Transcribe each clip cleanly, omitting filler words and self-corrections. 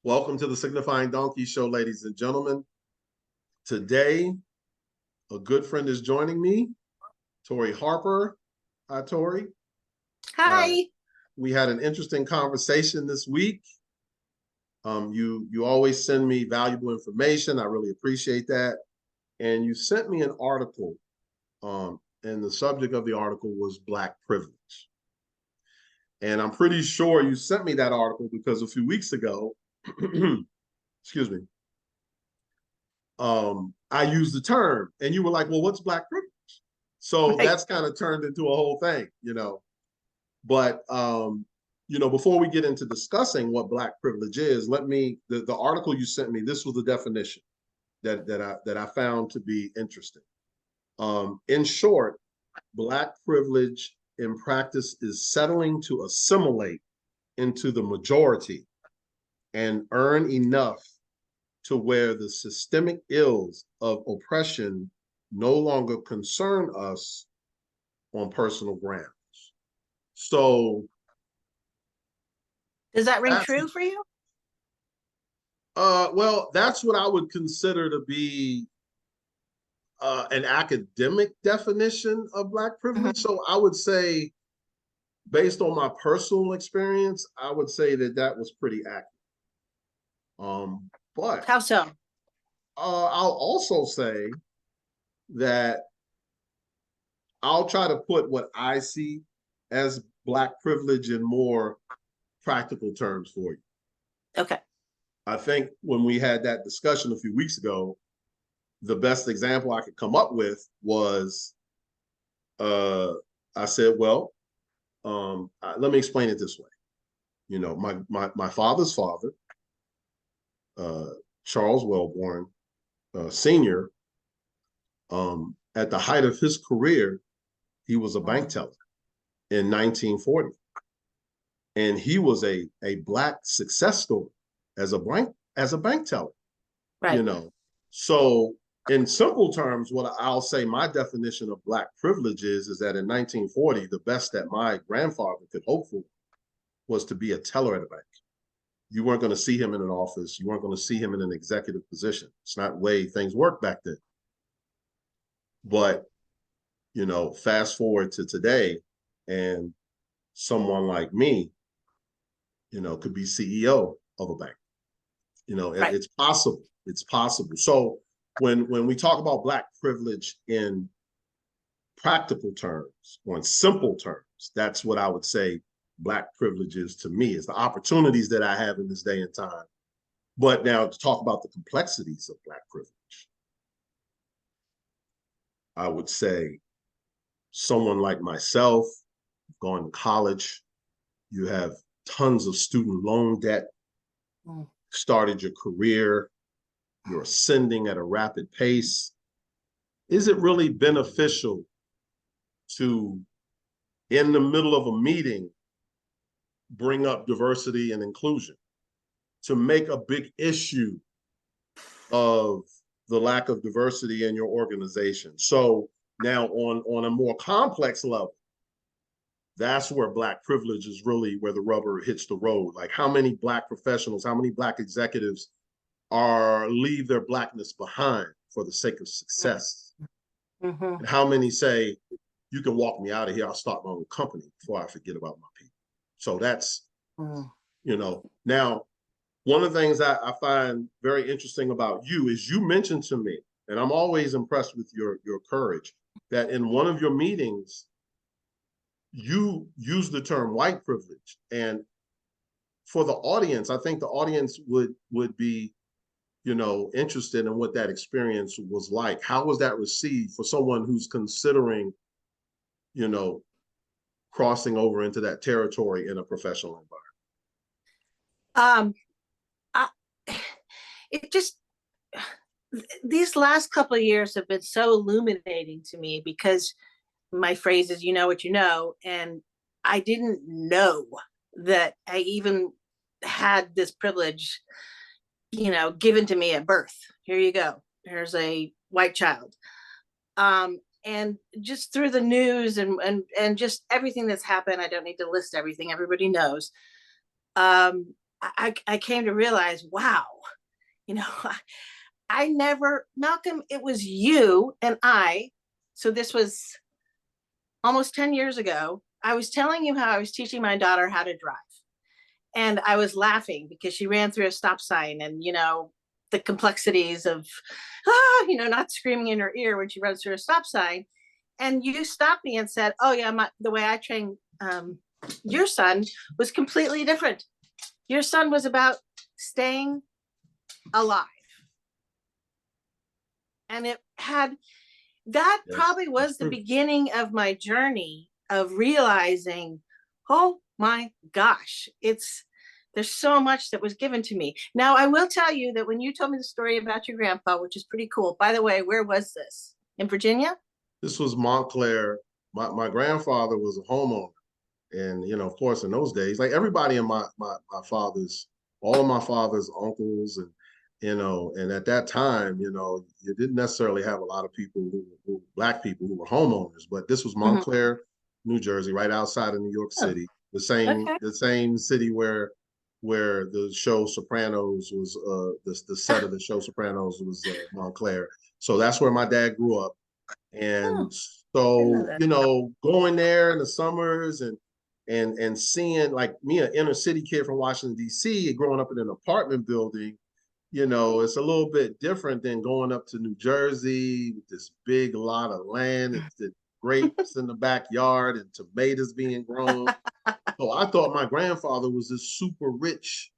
Welcome to the Signifying Donkey Show, ladies and gentlemen. Today, a good friend is joining me, Tori Harper. Hi, Tori. Hi. We had an interesting conversation this week. You always send me valuable information. I really appreciate that. And you sent me an article, and the subject of the article was Black privilege. And I'm pretty sure you sent me that article because a few weeks ago, excuse me, I used the term and you were like, well, what's Black privilege? So that's kind of turned into a whole thing, But, before we get into discussing what Black privilege is, the article you sent me, this was the definition that I found to be interesting. In short, Black privilege in practice is settling to assimilate into the majority and earn enough to where the systemic ills of oppression no longer concern us on personal grounds. So, does that ring true for you? Well, that's what I would consider to be an academic definition of Black privilege. So I would say, based on my personal experience, I would say that was pretty accurate. But how so? I'll also say that I'll try to put what I see as Black privilege in more practical terms for you. Okay. I think when we had that discussion a few weeks ago, the best example I could come up with was, I said, well, let me explain it this way. My father's father, Charles Wellborn, Sr., at the height of his career, he was a bank teller in 1940. And he was a Black success story as a bank teller. Right. So in simple terms, what I'll say my definition of Black privilege is that in 1940, the best that my grandfather could hope for was to be a teller at a bank. You weren't going to see him in an office. You weren't going to see him in an executive position. It's not the way things worked back then. But, fast forward to today, and someone like me, could be CEO of a bank. Right. It's possible. It's possible. So when we talk about Black privilege in practical terms or in simple terms, that's what I would say Black privilege is to me, is the opportunities that I have in this day and time. But now to talk about the complexities of Black privilege, I would say someone like myself, going to college, you have tons of student loan debt, started your career, you're ascending at a rapid pace. Is it really beneficial to, in the middle of a meeting, bring up diversity and inclusion, to make a big issue of the lack of diversity in your organization? So now on a more complex level, that's where Black privilege is really where the rubber hits the road. Like, how many Black professionals, how many Black executives leave their Blackness behind for the sake of success? And how many say, you can walk me out of here, I'll start my own company before I forget about my people? So that's, now, one of the things I find very interesting about you is you mentioned to me, and I'm always impressed with your courage, that in one of your meetings, you use the term white privilege. And for the audience, I think the audience would be, interested in what that experience was like. How was that received for someone who's considering, crossing over into that territory in a professional environment? These last couple of years have been so illuminating to me, because my phrase is, you know what you know, and I didn't know that I even had this privilege, given to me at birth. Here you go. Here's a white child. And just through the news and just everything that's happened, I don't need to list everything, everybody knows. I came to realize, wow, you know, I never, Malcolm, it was you and I. So this was almost 10 years ago. I was telling you how I was teaching my daughter how to drive. And I was laughing because she ran through a stop sign and, the complexities of, not screaming in her ear when she runs through a stop sign. And you stopped me and said, oh, yeah, the way I train your son was completely different. Your son was about staying alive. And that Yes, probably that's was the true. beginning of my journey of realizing, oh my gosh, there's so much that was given to me. Now, I will tell you that when you told me the story about your grandpa, which is pretty cool, by the way, where was this? In Virginia? This was Montclair. My grandfather was a homeowner. And, of course, in those days, like everybody in my father's, all of my father's uncles and at that time, you didn't necessarily have a lot of people black people who were homeowners, but this was Mm-hmm. Montclair, New Jersey, right outside of New York Oh, City, okay. the same city where the show Sopranos was, the set of the show Sopranos was Montclair. So that's where my dad grew up. Oh, And didn't know so, that. going there in the summers and seeing, like me, an inner city kid from Washington, D.C., growing up in an apartment building, it's a little bit different than going up to New Jersey with this big lot of land and the grapes in the backyard and tomatoes being grown. So I thought my grandfather was this super rich,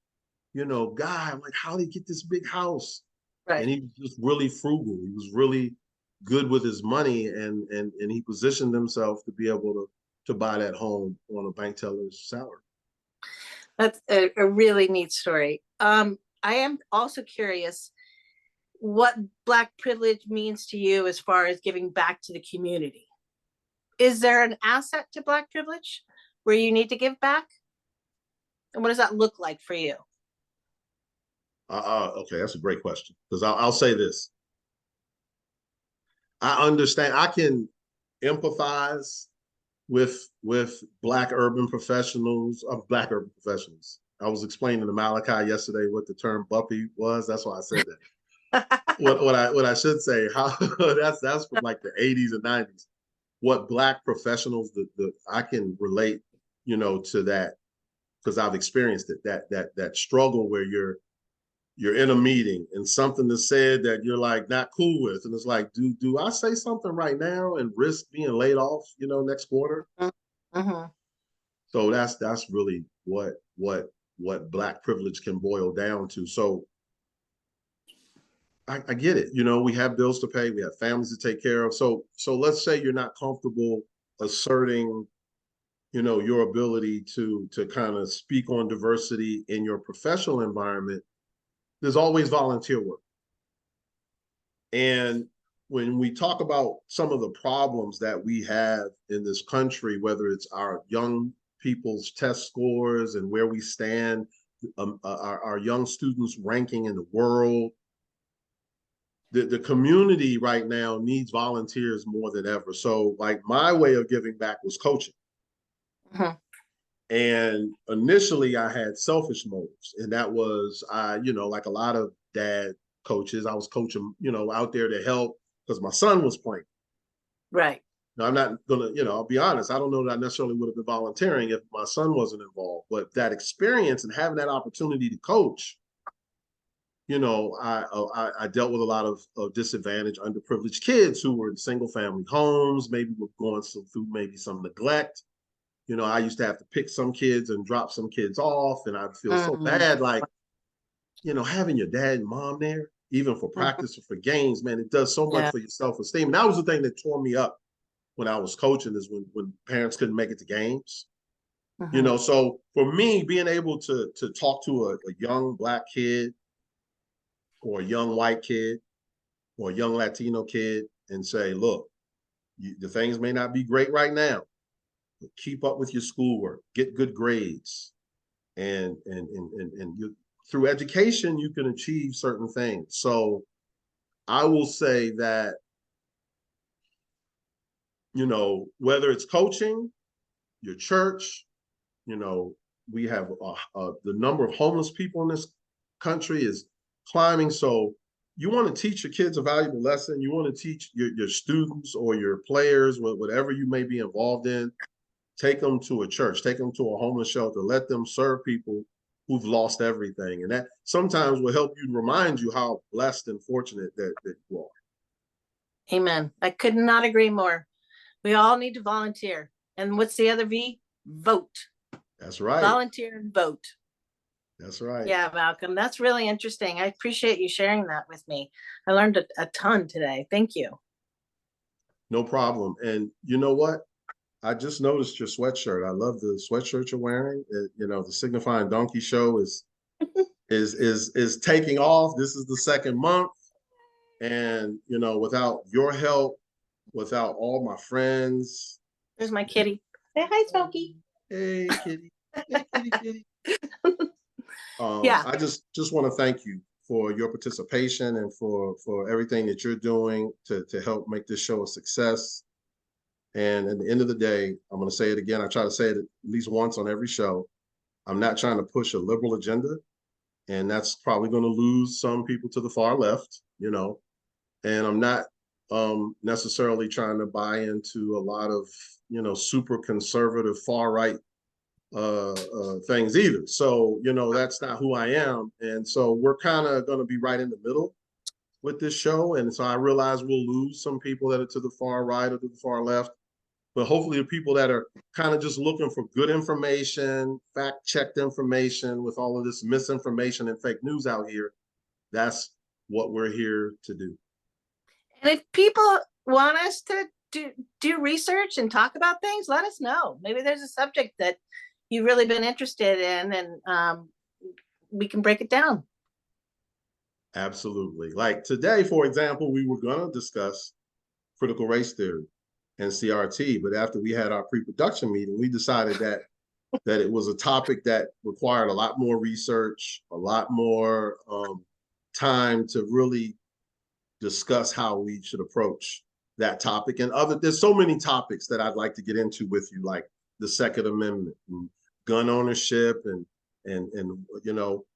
guy. I'm like, how did he get this big house? And Right. he was just really frugal. He was really good with his money, and he positioned himself to be able to buy that home on a bank teller's salary. That's a really neat story. I am also curious what Black privilege means to you as far as giving back to the community. Is there an asset to Black privilege where you need to give back? And what does that look like for you? Okay, that's a great question because I'll say this: I understand. I can empathize with Black urban professionals of Black urban professionals. I was explaining to Malachi yesterday what the term "buppy" was. That's why I said that. What I should say, how that's from like the 80s and 90s. What Black professionals, the I can relate, to that because I've experienced it. That struggle where you're in a meeting and something is said that you're like not cool with, and it's like, do I say something right now and risk being laid off, next quarter? Mm-hmm. So that's really what Black privilege can boil down to. So I get it. We have bills to pay, we have families to take care of. So let's say you're not comfortable asserting, your ability to kind of speak on diversity in your professional environment. There's always volunteer work. And when we talk about some of the problems that we have in this country, whether it's our young people's test scores and where we stand, our young students ranking in the world, the community right now needs volunteers more than ever. So like my way of giving back was coaching. Mm-hmm. And initially I had selfish motives. And that was, like a lot of dad coaches, I was coaching, out there to help because my son was playing. Right. Now, I'm not going to, I'll be honest, I don't know that I necessarily would have been volunteering if my son wasn't involved. But that experience and having that opportunity to coach, I dealt with a lot of disadvantaged, underprivileged kids who were in single family homes, maybe were going through maybe some neglect. I used to have to pick some kids and drop some kids off, and I'd feel so Mm-hmm. bad, like, having your dad and mom there, even for Mm-hmm. practice or for games, man, it does so much Yeah. for your self-esteem. And that was the thing that tore me up when I was coaching is when parents couldn't make it to games. Mm-hmm. So for me, being able to talk to a young Black kid or a young white kid or a young Latino kid and say, look, the things may not be great right now, but keep up with your schoolwork, get good grades, and you, through education you can achieve certain things. So I will say that whether it's coaching, your church, we have the number of homeless people in this country is climbing. So you want to teach your kids a valuable lesson. You want to teach your students or your players, whatever you may be involved in, take them to a church, take them to a homeless shelter, let them serve people who've lost everything. And that sometimes will help you remind you how blessed and fortunate that you are. Amen. I could not agree more. We all need to volunteer. And what's the other V? Vote. That's right. Volunteer and vote. That's right. Yeah, Malcolm, that's really interesting. I appreciate you sharing that with me. I learned a ton today. Thank you. No problem. And you know what? I just noticed your sweatshirt. I love the sweatshirt you're wearing. The Signifying Donkey Show is taking off. This is the second month. And without your help, without all my friends. There's my kitty. Say hi, Smokey. Hey, kitty. Hey, kitty, kitty. Yeah. I just want to thank you for your participation and for everything that you're doing to help make this show a success. And at the end of the day, I'm going to say it again. I try to say it at least once on every show. I'm not trying to push a liberal agenda, and that's probably going to lose some people to the far left, and I'm not necessarily trying to buy into a lot of, super conservative far right things either. So, that's not who I am. And so we're kind of going to be right in the middle with this show. And so I realize we'll lose some people that are to the far right or to the far left. But hopefully the people that are kind of just looking for good information, fact-checked information with all of this misinformation and fake news out here, that's what we're here to do. And if people want us to do research and talk about things, let us know. Maybe there's a subject that you've really been interested in, and we can break it down. Absolutely. Like today, for example, we were going to discuss critical race theory and CRT, but after we had our pre-production meeting, we decided that it was a topic that required a lot more research, a lot more time to really discuss how we should approach that topic. And there's so many topics that I'd like to get into with you, like the Second Amendment and gun ownership, and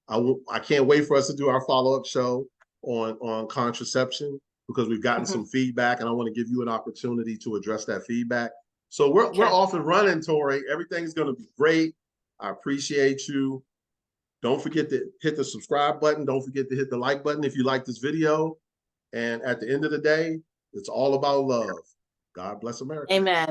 I can't wait for us to do our follow-up show on contraception, because we've gotten some feedback, and I want to give you an opportunity to address that feedback. So we're off and running, Tori. Everything's going to be great. I appreciate you. Don't forget to hit the subscribe button. Don't forget to hit the like button if you like this video. And at the end of the day, it's all about love. God bless America. Amen.